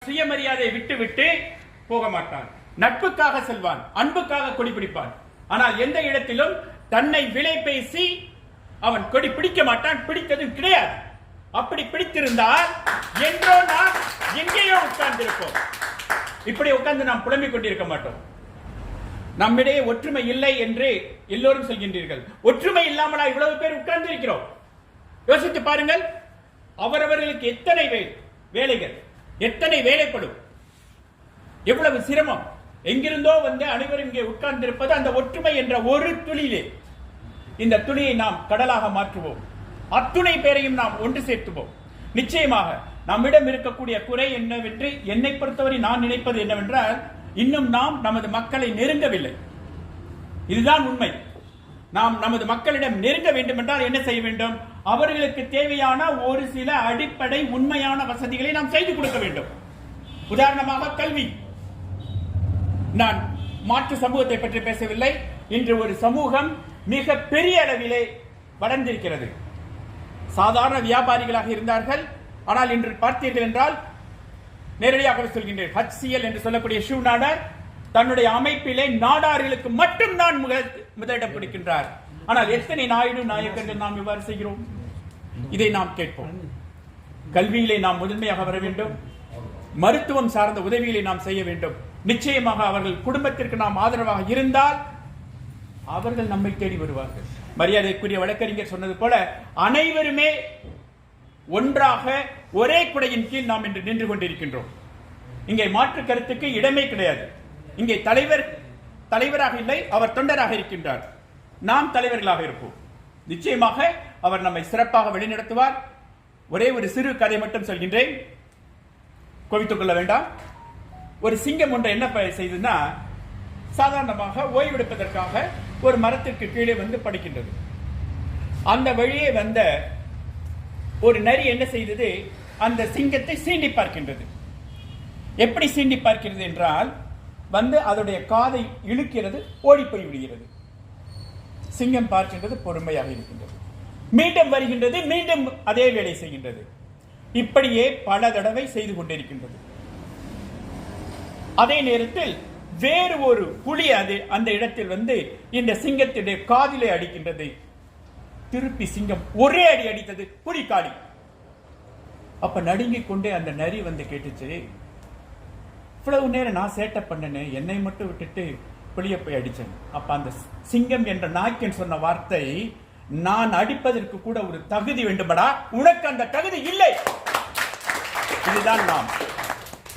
சுயமரியாதையை விட்டு போக மாட்டான். நட்புக்காக செல்வான், அன்புக்காக கொடி பிடிப்பான். ஆனால் எந்த இடத்திலும் தன்னை விலை பேசி அவன் கொடி பிடிக்க மாட்டான், பிடித்ததும் கிடையாது. அப்படி பிடித்திருந்தால் என்றோ நாம் எங்கேயோ உட்கார்ந்திருப்போம். இப்படி உட்கார்ந்து நாம் புலம்பிக் கொண்டிருக்க மாட்டோம். நம்மிடையே ஒற்றுமை இல்லை என்று எல்லோரும் சொல்கின்றீர்கள். ஒற்றுமை இல்லாமலா இவ்வளவு பேர் உட்கார்ந்து இருக்கிறோம்? யோசித்து பாருங்கள். அவரவர்களுக்கு எத்தனை வேலைகள், எத்தனை வேலைப்படும், எவ்வளவு சிரமம். எங்கிருந்தோ வந்து அனைவரும் இங்கே உட்கார்ந்திருப்பது அந்த ஒற்றுமை என்ற ஒரு துளியிலே. இந்த துளியை நாம் கடலாக மாற்றுவோம். அத்துணை பேரையும் நாம் ஒன்று சேர்த்துவோம். நிச்சயமாக நம்மிடம் இருக்கக்கூடிய குறை என்னவென்று என்னை பொறுத்தவரை நான் நினைப்பது என்னவென்றால், இன்னும் நாம் நமது மக்களை நெருங்கவில்லை. இதுதான் உண்மை. நாம் நமது மக்களிடம் நெருங்க வேண்டும் என்றால் என்ன செய்ய வேண்டும்? அவர்களுக்கு தேவையான ஒரு சில அடிப்படை உண்மையான வசதிகளை நாம் செய்து கொடுக்க வேண்டும். உதாரணமாக கல்வி. நான் மாற்று சமூகத்தை பற்றி பேசவில்லை. இன்று ஒரு சமூகம் மிக பெரிய அளவிலே வளர்ந்திருக்கிறது. சாதாரண வியாபாரிகளாக இருந்தார்கள். ஆனால் இன்று பார்த்தீர்கள் என்றால், நேரடியாக சொல்கின்றேன், HCL என்று சொல்லக்கூடிய ஷூ நாடார் தன்னுடைய அமைப்பிலே நாடார்களுக்கு மட்டும் தான் முதலிடம் பிடிக்கின்றார். ஆனால் எத்தனை நாயுடு நாயக்கர்கள் நாம் இவ்வாறு செய்கிறோம்? இதை நாம் கேட்போம். கல்வியிலே நாம் முதன்மையாக வர வேண்டும். மருத்துவம் சார்ந்த உதவிகளை நாம் செய்ய வேண்டும். நிச்சயமாக அவர்கள் குடும்பத்திற்கு நாம் ஆதரவாக இருந்தால் அவர்கள் நம்மை தேடி வருவார்கள். மரியாதைக்குரிய வழக்கறிஞர் சொன்னது போல அனைவருமே ஒன்றாக ஒரே குடையின் கீழ் நாம் இன்று நின்று கொண்டிருக்கின்றோம். இங்கே மாற்று கருத்துக்கு இடமே கிடையாது. இங்கே தலைவராக இல்லை, அவர் தொண்டராக இருக்கின்றார். நாம் தலைவர்களாக இருப்போம். நிச்சயமாக அவர் நம்மை சிறப்பாக வழிநடத்துவார். ஒரே ஒரு சிறு கதை மட்டும் சொல்கின்றேன், கோவித்துக் கொள்ள வேண்டாம். ஒரு சிங்கம் ஒன்று என்ன செய்ததுன்னா, சாதாரணமாக ஓய்வெடுப்பதற்காக ஒரு மரத்திற்கு கீழே வந்து படுக்கின்றது. அந்த வழியே வந்த ஒரு நரி என்ன செய்தது? அந்த சிங்கத்தை சீண்டி பார்க்கின்றது. எப்படி சீண்டி பார்க்கிறது என்றால், வந்து அதனுடைய காதை இழுக்கிறது, ஓடி போய் விடுகிறது. சிங்கம் பார்க்கின்றது, பொறுமையாக இருக்கின்றது. மீண்டும் வருகின்றது, மீண்டும் அதே வேலை செய்கின்றது. இப்படியே பல தடவை செய்து கொண்டிருக்கின்றது. அதே நேரத்தில் வேறு ஒரு புலி அந்த இடத்தில் வந்து இந்த சிங்கத்தினுடைய காதிலே அடிக்கின்றது. திருப்பி சிங்கம் ஒரே அடி அடித்தது, புலி காடி. அப்ப நடுங்கிக் கொண்டே அந்த நரி வந்து கேட்டுச்சு, இவ்வளவு நேரம் நான் சேட்டை பண்ணனே, என்னை மட்டும் விட்டுட்டு புலிய போய் அடிச்சேன். அப்ப அந்த சிங்கம் என்ற நாய்க்கன் சொன்ன வார்த்தை, நான் அடிப்பதற்கு கூட ஒரு தகுதி வேண்டுமடா, உனக்கு அந்த தகுதி இல்லை. இதுதான் நாம்.